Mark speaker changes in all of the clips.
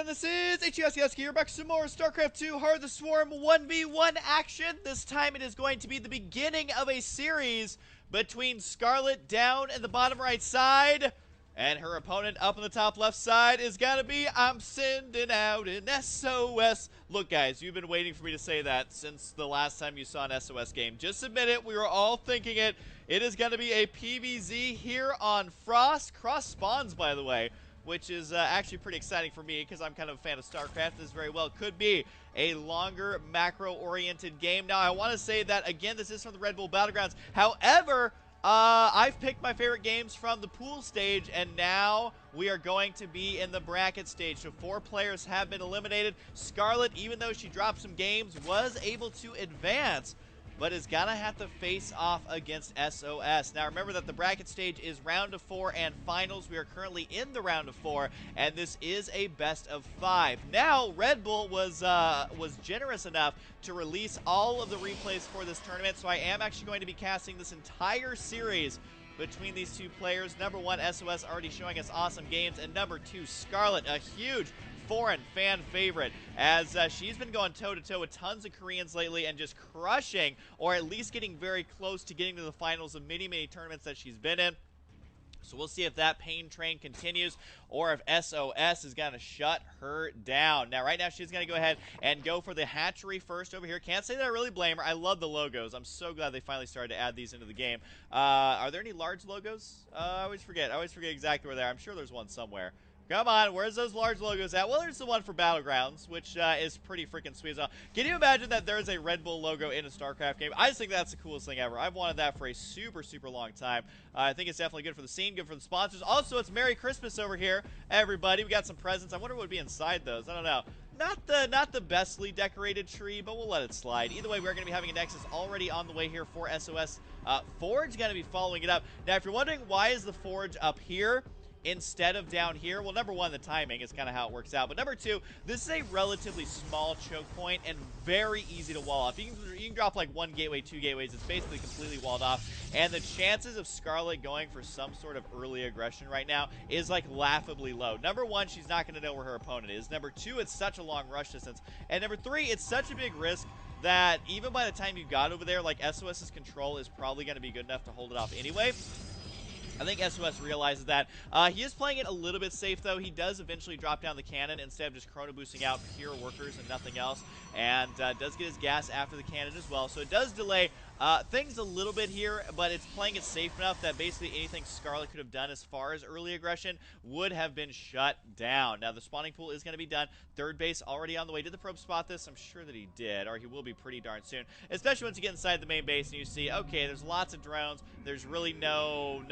Speaker 1: everyone, this is HESKI. You're back to some more StarCraft 2 Heart of the Swarm 1v1 action. This time it is going to be the beginning of a series between Scarlett down in the bottom right side, and her opponent up in the top left side is gonna be, I'm sending out an SOS. Look guys, you've been waiting for me to say that since the last time you saw an SOS game. Just admit it, we were all thinking it. It is gonna be a PvZ here on Frost. Cross spawns, by the way, which is actually pretty exciting for me because I'm kind of a fan of StarCraft. This very well could be a longer macro-oriented game. Now, I want to say that, again, this is from the Red Bull Battlegrounds. However, I've picked my favorite games from the pool stage, and now we are going to be in the bracket stage. So 4 players have been eliminated. Scarlett, even though she dropped some games, was able to advance, but is gonna have to face off against SOS. Now remember that the bracket stage is round of 4 and finals. We are currently in the round of 4, and this is a best of 5. Now Red Bull was generous enough to release all of the replays for this tournament, so I am actually going to be casting this entire series between these two players. Number 1, SOS, already showing us awesome games, and number 2, Scarlett, a huge foreign fan favorite, as she's been going toe-to-toe with tons of Koreans lately and just crushing, or at least getting very close to getting to the finals of many tournaments that she's been in. So we'll see if that pain train continues or if SOS is going to shut her down. Now, right now, she's going to go ahead and go for the hatchery first over here. Can't say that I really blame her. I love the logos. I'm so glad they finally started to add these into the game. Are there any large logos? I always forget. I always forget exactly where they are. I'm sure there's one somewhere. Come on, where's those large logos at? Well, there's the one for Battlegrounds, which is pretty freaking sweet as well. Can you imagine that there's a Red Bull logo in a StarCraft game? I just think that's the coolest thing ever. I've wanted that for a super long time. I think it's definitely good for the scene, good for the sponsors. Also, it's Merry Christmas over here, everybody. We got some presents. I wonder what would be inside those. I don't know. Not the bestly decorated tree, but we'll let it slide. Either way, we're going to be having a Nexus already on the way here for SOS. Forge going to be following it up. Now, if you're wondering why is the Forge up here instead of down here, well, number 1, the timing is kind of how it works out, but number 2, this is a relatively small choke point and very easy to wall off. You can drop like 1 gateway, 2 gateways. It's basically completely walled off, and the chances of Scarlett going for some sort of early aggression right now is like laughably low. Number 1, she's not going to know where her opponent is. Number 2, it's such a long rush distance, and number 3, it's such a big risk that even by the time you got over there, like SOS's control is probably going to be good enough to hold it off anyway. I think SOS realizes that. He is playing it a little bit safe, though. He does eventually drop down the cannon instead of just chrono boosting out pure workers and nothing else, and does get his gas after the cannon as well. So it does delay things a little bit here, but it's playing it safe enough that basically anything Scarlett could have done as far as early aggression would have been shut down. Now, the spawning pool is going to be done. Third base already on the way. Did the probe spot this? I'm sure that he did, or he will be pretty darn soon, especially once you get inside the main base and you see, okay, there's lots of drones. There's really no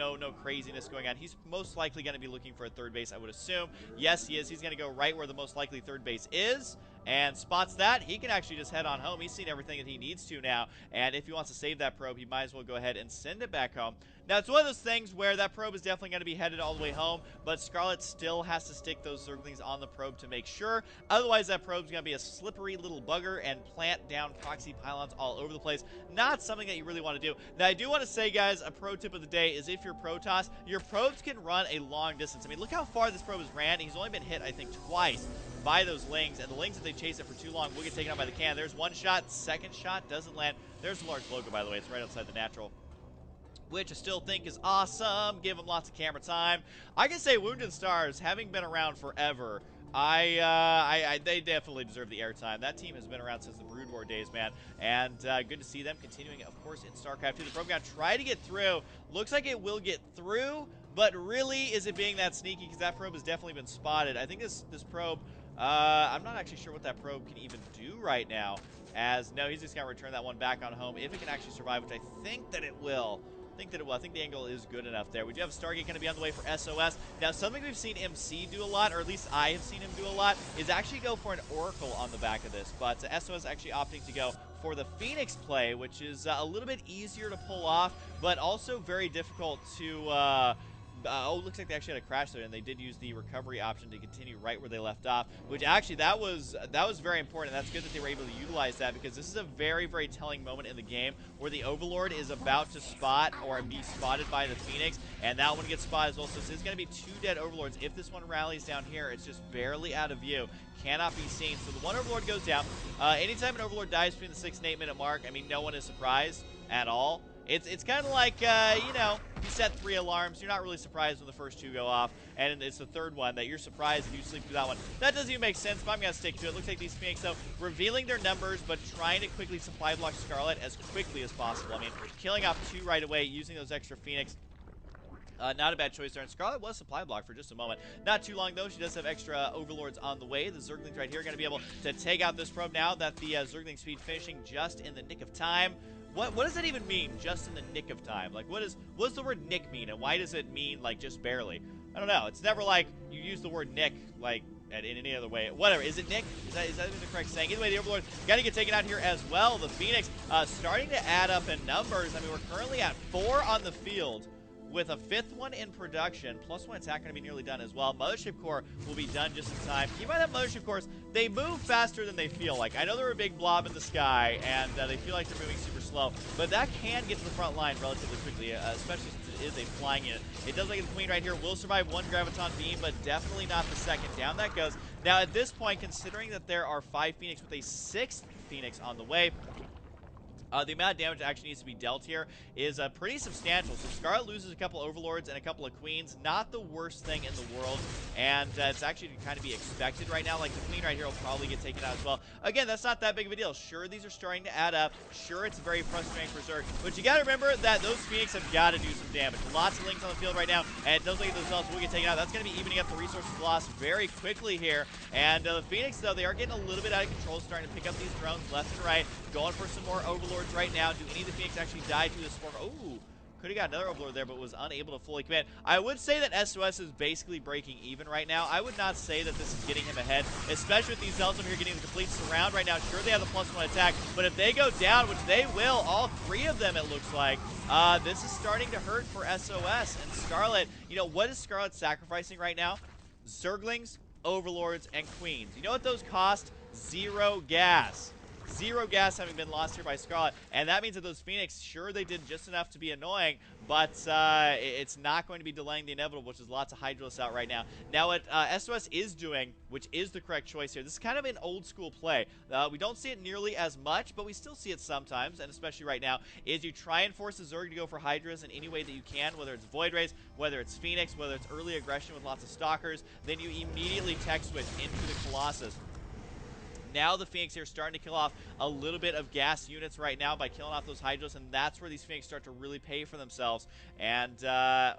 Speaker 1: craziness going on. He's most likely going to be looking for a third base, I would assume. Yes, he is. He's going to go right where the most likely third base is, and spots that. He can actually just head on home. He's seen everything that he needs to now, and if he wants to save that probe, he might as well go ahead and send it back home. Now, it's one of those things where that probe is definitely going to be headed all the way home, but Scarlett still has to stick those zerglings on the probe to make sure. Otherwise, that probe's going to be a slippery little bugger and plant down proxy pylons all over the place. Not something that you really want to do. Now, I do want to say, guys, a pro tip of the day is if you're Protoss, your probes can run a long distance. I mean, look how far this probe has ran. He's only been hit, I think, twice by those lings, and the lings, if they chase it for too long, will get taken out by the cannon. There's one shot, second shot doesn't land. There's a large logo, by the way. It's right outside the natural, which I still think is awesome. Give them lots of camera time. I can say Wounded Stars, having been around forever, they definitely deserve the airtime. That team has been around since the Brood War days, man, and good to see them continuing, of course, in StarCraft 2. The probe going to try to get through. Looks like it will get through, but really, is it being that sneaky? Because that probe has definitely been spotted. I think this probe, I'm not actually sure what that probe can even do right now, as no, he's just going to return that one back on home, if it can actually survive, which I think that it will. I think the angle is good enough there. We do have Stargate going to be on the way for SOS. Now, something we've seen MC do a lot, or at least I have seen him do a lot, is actually go for an Oracle on the back of this. But SOS actually opting to go for the Phoenix play, which is a little bit easier to pull off, but also very difficult to Oh, looks like they actually had a crash there, and they did use the recovery option to continue right where they left off, which actually that was very important. That's good that they were able to utilize that, because this is a very, very telling moment in the game where the Overlord is about to spot or be spotted by the Phoenix, and that one gets spotted as well. So this is going to be 2 dead Overlords. If this one rallies down here, it's just barely out of view. Cannot be seen. So the one Overlord goes down. Anytime an Overlord dies between the 6 and 8 minute mark, I mean, no one is surprised at all. It's kind of like, you know, you set 3 alarms. You're not really surprised when the first 2 go off, and it's the 3rd one that you're surprised if you sleep through that one. That doesn't even make sense, but I'm going to stick to it. Looks like these Phoenix, though, revealing their numbers, but trying to quickly supply block Scarlett as quickly as possible. I mean, killing off 2 right away, using those extra Phoenix. Not a bad choice there, and Scarlett was supply blocked for just a moment. Not too long, though. She does have extra Overlords on the way. The Zerglings right here are going to be able to take out this probe now that the Zergling speed finishing just in the nick of time. What does that even mean, just in the nick of time? Like, what's the word nick mean, and why does it mean, like, just barely? I don't know. It's never like you use the word nick, like, in any other way. Whatever. Is it nick? Is that even the correct saying? Either way, the Overlord got to get taken out here as well. The Phoenix starting to add up in numbers. I mean, we're currently at 4 on the field, with a 5th one in production, plus 1 attack going to be nearly done as well. Mothership Core will be done just in time. Keep in mind that Mothership Cores, they move faster than they feel like. I know they're a big blob in the sky, and they feel like they're moving super slow, but that can get to the front line relatively quickly, especially since it is a flying unit. It does look like the Queen right here will survive 1 Graviton Beam, but definitely not the 2nd. Down that goes. Now, at this point, considering that there are 5 Phoenix with a 6th Phoenix on the way, the amount of damage that actually needs to be dealt here is pretty substantial. So Scarlett loses a couple Overlords and a couple of Queens. Not the worst thing in the world. And it's actually to kind of be expected right now. Like the Queen right here will probably get taken out as well. Again, that's not that big of a deal. Sure, these are starting to add up. Sure, it's very frustrating for Zerg. But you got to remember that those Phoenix have got to do some damage. Lots of Lings on the field right now. And it does look like those Zealots will get taken out. That's going to be evening up the resources lost very quickly here. And the Phoenix, though, they are getting a little bit out of control. Starting to pick up these drones left and right. Going for some more Overlords right now. Do any of the Phoenix actually die to this form? Oh, could have got another Overlord there, but was unable to fully commit. I would say that SOS is basically breaking even right now. I would not say that this is getting him ahead, especially with these Zealots over here getting the complete surround right now. Sure, they have the +1 attack, but if they go down, which they will, all 3 of them it looks like, this is starting to hurt for SOS. And Scarlett, you know, what is Scarlett sacrificing right now? Zerglings, Overlords, and Queens. You know what those cost? 0 gas. 0 gas having been lost here by Scarlett, and that means that those Phoenix, sure, they did just enough to be annoying, but it's not going to be delaying the inevitable, which is lots of Hydralists out right now. Now, what SOS is doing, which is the correct choice here, this is kind of an old-school play. We don't see it nearly as much, but we still see it sometimes, and especially right now, is you try and force the Zerg to go for Hydras in any way that you can, whether it's Void Rays, whether it's Phoenix, whether it's early aggression with lots of Stalkers, then you immediately tech switch into the Colossus. Now the Phoenix here starting to kill off a little bit of gas units right now by killing off those Hydras, and that's where these Phoenix start to really pay for themselves. And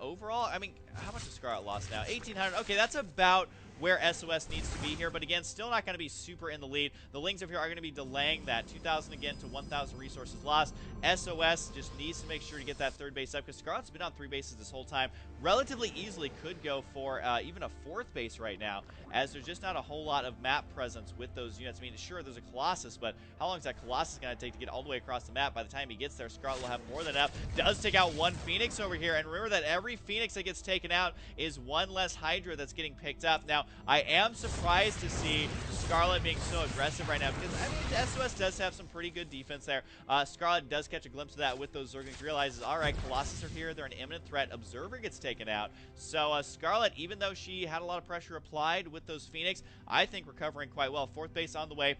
Speaker 1: overall, I mean, how much has Scarlett lost now? 1,800. Okay, that's about where SOS needs to be here, but again, still not going to be super in the lead. The Lings over here are going to be delaying that 2,000 again to 1,000 resources lost. SOS just needs to make sure to get that 3rd base up, because Scarlett's been on 3 bases this whole time. Relatively easily could go for even a 4th base right now, as there's just not a whole lot of map presence with those units. I mean, sure, there's a Colossus, but how long is that Colossus going to take to get all the way across the map? By the time he gets there, Scarlett will have more than enough. Does take out 1 Phoenix over here, and remember that every Phoenix that gets taken out is 1 less Hydra that's getting picked up. Now, I am surprised to see Scarlett being so aggressive right now, because, I mean, SOS does have some pretty good defense there. Scarlett does catch a glimpse of that with those Zerglings, realizes, all right, Colossus are here, they're an imminent threat. Observer gets taken out. So Scarlett, even though she had a lot of pressure applied with those Phoenix, I think recovering quite well. 4th base on the way.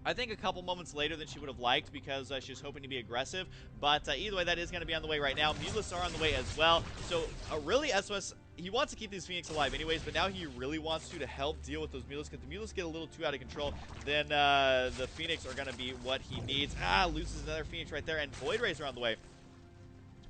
Speaker 1: I think a couple moments later than she would have liked, because she was hoping to be aggressive. But either way, that is going to be on the way right now. Mutalisks are on the way as well. So really, SOS, he wants to keep these Phoenix alive anyways, but now he really wants to help deal with those Mutalisks. Because the Mutalisks get a little too out of control, then the Phoenix are going to be what he needs. Loses another Phoenix right there, and Void Rays are on the way.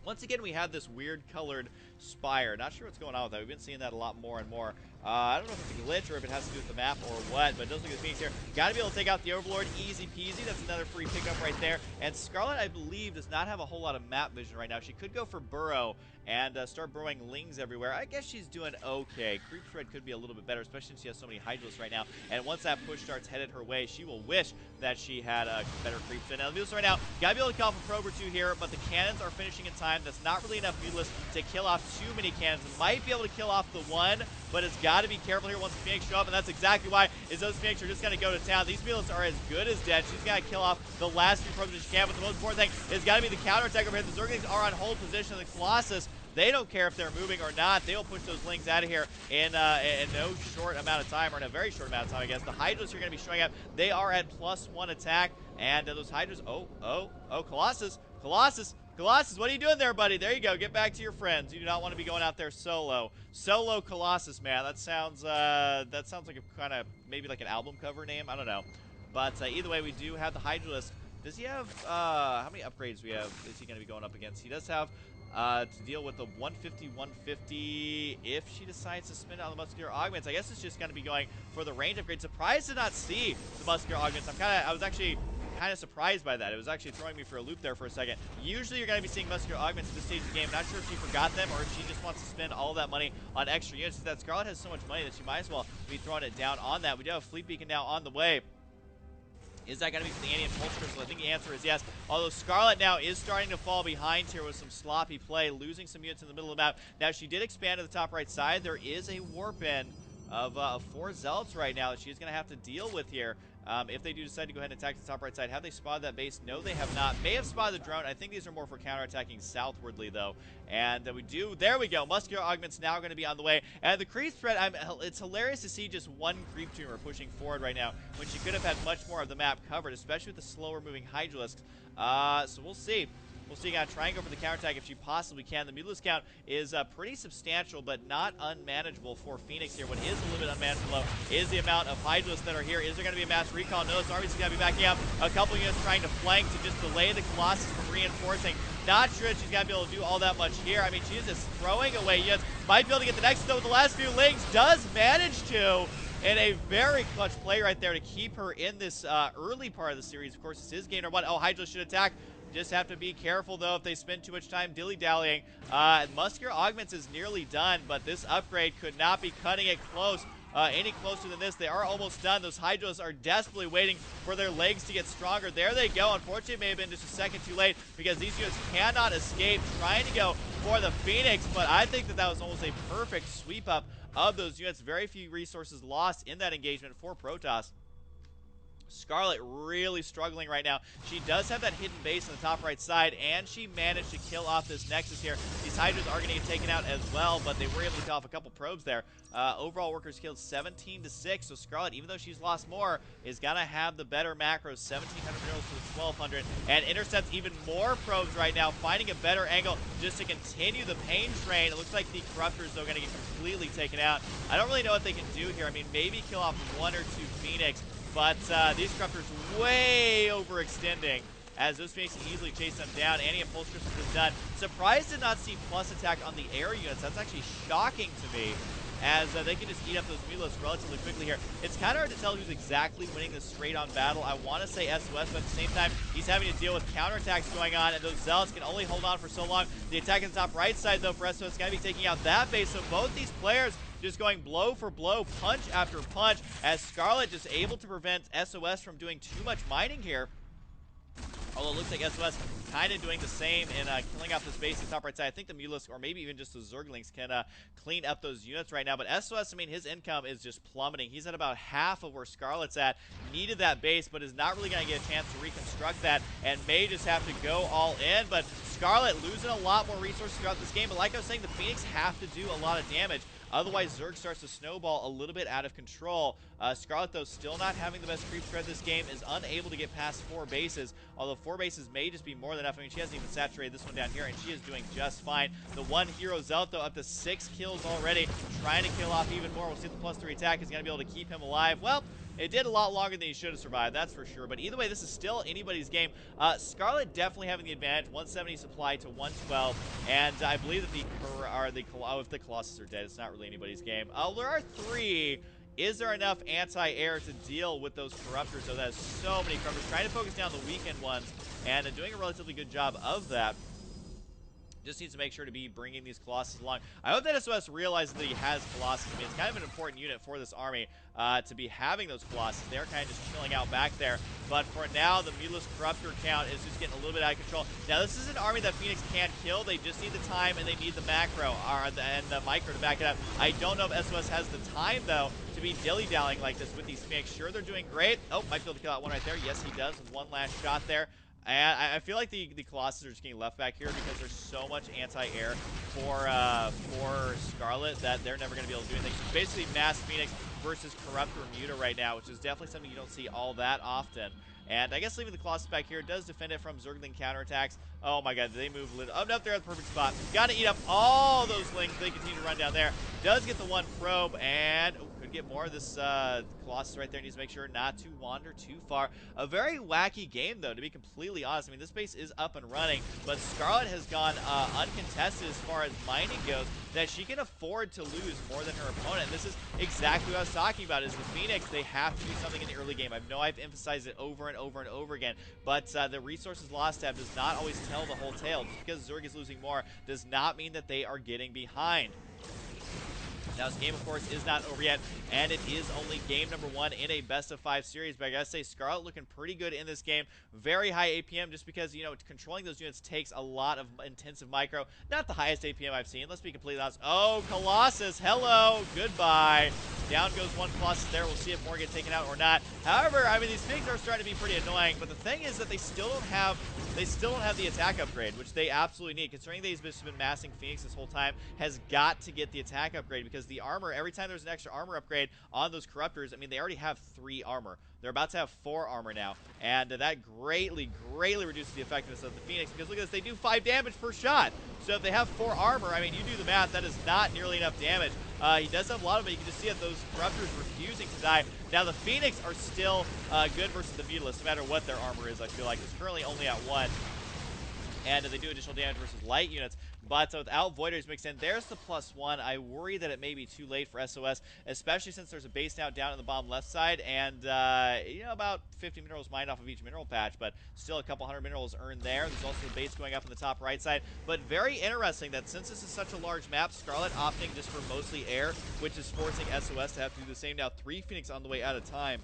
Speaker 1: Once again, we have this weird colored spire. Not sure what's going on with that. We've been seeing that a lot more and more. I don't know if it's a glitch or if it has to do with the map or what, but it does look like the Phoenix here. Got to be able to take out the Overlord. Easy peasy. That's another free pickup right there. And Scarlett, I believe, does not have a whole lot of map vision right now. She could go for Burrow and start burrowing Lings everywhere. I guess she's doing okay. Creep Spread could be a little bit better, especially since she has so many Hydralisks right now. And once that push starts headed her way, she will wish that she had a better Creep Spread. Now, the Mutalisks right now, got to be able to call for Probe or 2 here, but the cannons are finishing in time. That's not really enough Mutalisks to kill off too many cannons. Might be able to kill off the one, but has got to be careful here once the Phoenix show up, and that's exactly why is those Phoenix are just going to go to town. These Mulas are as good as dead. She's got to kill off the last few probes that she can, but the most important thing is got to be the counterattack over here. The Zerglings are on hold position. The Colossus, they don't care if they're moving or not. They will push those Lings out of here in no short amount of time, or in a very short amount of time, I guess. The Hydras are going to be showing up. They are at +1 attack, and those Hydras, Colossus, what are you doing there, buddy? There you go. Get back to your friends. You do not want to be going out there solo. Solo Colossus, man. That sounds like a kind of, maybe like an album cover name. I don't know. But either way, we do have the Hydralisk. Does he have, how many upgrades is he going to be going up against? He does have to deal with the 150 if she decides to spin out the muscular augments. I guess it's just going to be going for the range upgrade. Surprised to not see the muscular augments. I was actually kind of surprised by that. It was actually throwing me for a loop there for a second. Usually you're going to be seeing muscular augments at this stage of the game. Not sure if she forgot them or if she just wants to spend all that money on extra units. That Scarlett has so much money that she might as well be throwing it down on that. We do have a Fleet Beacon now on the way. Is that going to be for the Anti and Pulse Crystal? I think the answer is yes. Although Scarlett now is starting to fall behind here with some sloppy play, losing some units in the middle of the map. Now she did expand to the top right side. There is a warp in of 4 Zealots right now that she's going to have to deal with here. If they do decide to go ahead and attack the top right side, have they spotted that base? No, they have not. May have spotted the drone. I think these are more for counterattacking southwardly, though. And we do. There we go. Muscular augments now going to be on the way. And the creep threat, it's hilarious to see just one creep tumor pushing forward right now when she could have had much more of the map covered, especially with the slower moving Hydralisks. So we'll see. We'll see. Got to try and go for the counterattack if she possibly can. The Mutalisk count is pretty substantial, but not unmanageable for Phoenix here. What is a little bit unmanageable, though, is the amount of Hydralisks that are here. Is there going to be a mass recall? No, this army's going to be backing up. A couple units trying to flank to just delay the Colossus from reinforcing. Not sure if she's going to be able to do all that much here. I mean, she is just throwing away units. Might be able to get the next, though, with the last few Lings. Does manage to. And a very clutch play right there to keep her in this early part of the series. Of course, this is game number 1. Oh, Hydra should attack. Just have to be careful, though, if they spend too much time dilly-dallying. Muscular Augments is nearly done, but this upgrade could not be cutting it close. Any closer than this. They are almost done. Those Hydras are desperately waiting for their legs to get stronger. There they go. Unfortunately, it may have been just a second too late because these units cannot escape trying to go for the Phoenix, but I think that was almost a perfect sweep up of those units. Very few resources lost in that engagement for Protoss. Scarlett really struggling right now. She does have that hidden base on the top right side, and she managed to kill off this Nexus here. These Hydras are going to get taken out as well, but they were able to kill off a couple probes there. Overall workers killed 17-6, so Scarlett, even though she's lost more, is going to have the better macros. 1,700 minerals to 1,200, and intercepts even more probes right now, finding a better angle just to continue the pain train. It looks like the Corruptors, though, are going to get completely taken out. I don't really know what they can do here. I mean, maybe kill off 1 or 2 Phoenix, but these Corruptors way overextending as those Phoenix can easily chase them down. Anti-Impulse Crystals is done. Surprised to not see plus attack on the air units. That's actually shocking to me, as they can just eat up those Mulas relatively quickly here. It's kind of hard to tell who's exactly winning this straight-on battle. I want to say SOS, but at the same time, he's having to deal with counterattacks going on, and those Zealots can only hold on for so long. The attack on the top right side, though, for SOS is going to be taking out that base, so both these players just going blow for blow, punch after punch, as Scarlett just able to prevent SOS from doing too much mining here. Although it looks like SOS kind of doing the same in killing off this base in the top right side. I think the Mutalisk, or maybe even just the Zerglings, can clean up those units right now. But SOS, I mean, his income is just plummeting. He's at about half of where Scarlett's at. Needed that base, but is not really going to get a chance to reconstruct that, and may just have to go all in. But Scarlett losing a lot more resources throughout this game. But like I was saying, the Phoenix have to do a lot of damage. Otherwise, Zerg starts to snowball a little bit out of control. Scarlett, though, still not having the best creep thread this game, is unable to get past 4 bases, although 4 bases may just be more than enough. I mean, she hasn't even saturated this one down here, and she is doing just fine. The one hero Zealot, though, up to 6 kills already, trying to kill off even more. We'll see if the +3 attack is going to be able to keep him alive. Well, it did a lot longer than he should have survived, that's for sure. But either way, this is still anybody's game. Scarlett definitely having the advantage, 170 supply to 112. And I believe that if the Colossus are dead, it's not really anybody's game. There are 3. Is there enough anti-air to deal with those Corruptors? So that is so many Corruptors. Trying to focus down the weakened ones, and doing a relatively good job of that. Just needs to make sure to be bringing these Colossus along. I hope that SOS realizes that he has Colossus. I mean, it's kind of an important unit for this army to be having those Colossus. They're kind of just chilling out back there. But for now, the Mutalist Corruptor count is just getting a little bit out of control. Now, this is an army that Phoenix can't kill. They just need the time, and they need the macro and the micro to back it up. I don't know if SOS has the time, though, to be dilly-dallying like this with these Phoenix. Sure, they're doing great. Oh, might be able to kill that one right there. Yes, he does with one last shot there. And I feel like the Colossus are just getting left back here because there's so much anti-air for Scarlett that they're never going to be able to do anything. So it's basically Mass Phoenix versus Corruptor Muta right now, which is definitely something you don't see all that often. And I guess leaving the Colossus back here does defend it from Zergling counterattacks. Oh my god, they move a little. Oh, no, they're at the perfect spot. Got to eat up all those lings. They continue to run down there. Does get the one probe, and could get more. This Colossus right there needs to make sure not to wander too far. A very wacky game, though, to be completely honest. I mean, this base is up and running, but Scarlett has gone uncontested as far as mining goes, that she can afford to lose more than her opponent. This is exactly what I was talking about, is the Phoenix, they have to do something in the early game. I know I've emphasized it over and over and over again, but the resources lost tab does not always tell the whole tale. Just because Zerg is losing more does not mean that they are getting behind. Now, this game, of course, is not over yet, and it is only game number 1 in a best-of-5 series, but I gotta say, Scarlett looking pretty good in this game. Very high APM, just because, you know, controlling those units takes a lot of intensive micro. Not the highest APM I've seen, let's be completely honest. Oh, Colossus, hello, goodbye. Down goes one Colossus there. We'll see if more get taken out or not. However, I mean, these things are starting to be pretty annoying, but the thing is that they still don't have the attack upgrade, which they absolutely need. Considering they've just been massing Phoenix this whole time, has got to get the attack upgrade, because the armor, every time there's an extra armor upgrade on those Corruptors, I mean, they already have 3 armor. They're about to have 4 armor now, and that greatly reduces the effectiveness of the Phoenix, because look at this, they do 5 damage per shot. So if they have 4 armor, I mean, you do the math, that is not nearly enough damage. He does have a lot of it. You can just see that those Corruptors refusing to die. Now, the Phoenix are still good versus the Mutalist, no matter what their armor is, I feel like. It's currently only at 1. And they do additional damage versus light units. But without Voiders mixed in, there's the +1. I worry that it may be too late for SOS, especially since there's a base now down in the bottom left side, and, you know, about 50 minerals mined off of each mineral patch, but still a couple hundred minerals earned there. There's also the base going up in the top right side. But very interesting that since this is such a large map, Scarlett opting just for mostly air, which is forcing SOS to have to do the same. Now, 3 Phoenix on the way at a time.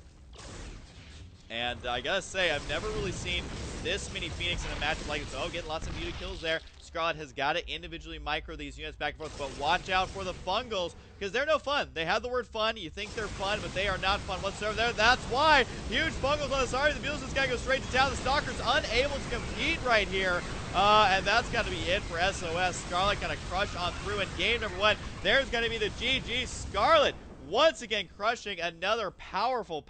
Speaker 1: And I gotta say, I've never really seen this many Phoenix in a matchup like this. Oh, getting lots of muted kills there. Scarlett has got to individually micro these units back and forth, but watch out for the Fungals, because they're no fun. They have the word fun. You think they're fun, but they are not fun whatsoever there. That's why. Huge Fungals on the side. The Mules just gotta go straight to town. The Stalker's unable to compete right here. And that's got to be it for SOS. Scarlett gonna crush on through in game number 1. There's gonna be the GG. Scarlett once again crushing another powerful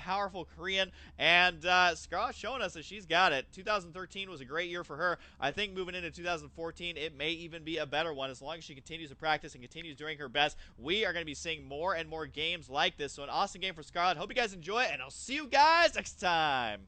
Speaker 1: Korean, and Scarlett showing us that she's got it. 2013 was a great year for her. I think moving into 2014, it may even be a better one. As long as she continues to practice and continues doing her best, we are going to be seeing more and more games like this. So an awesome game for Scarlett. Hope you guys enjoy it, and I'll see you guys next time.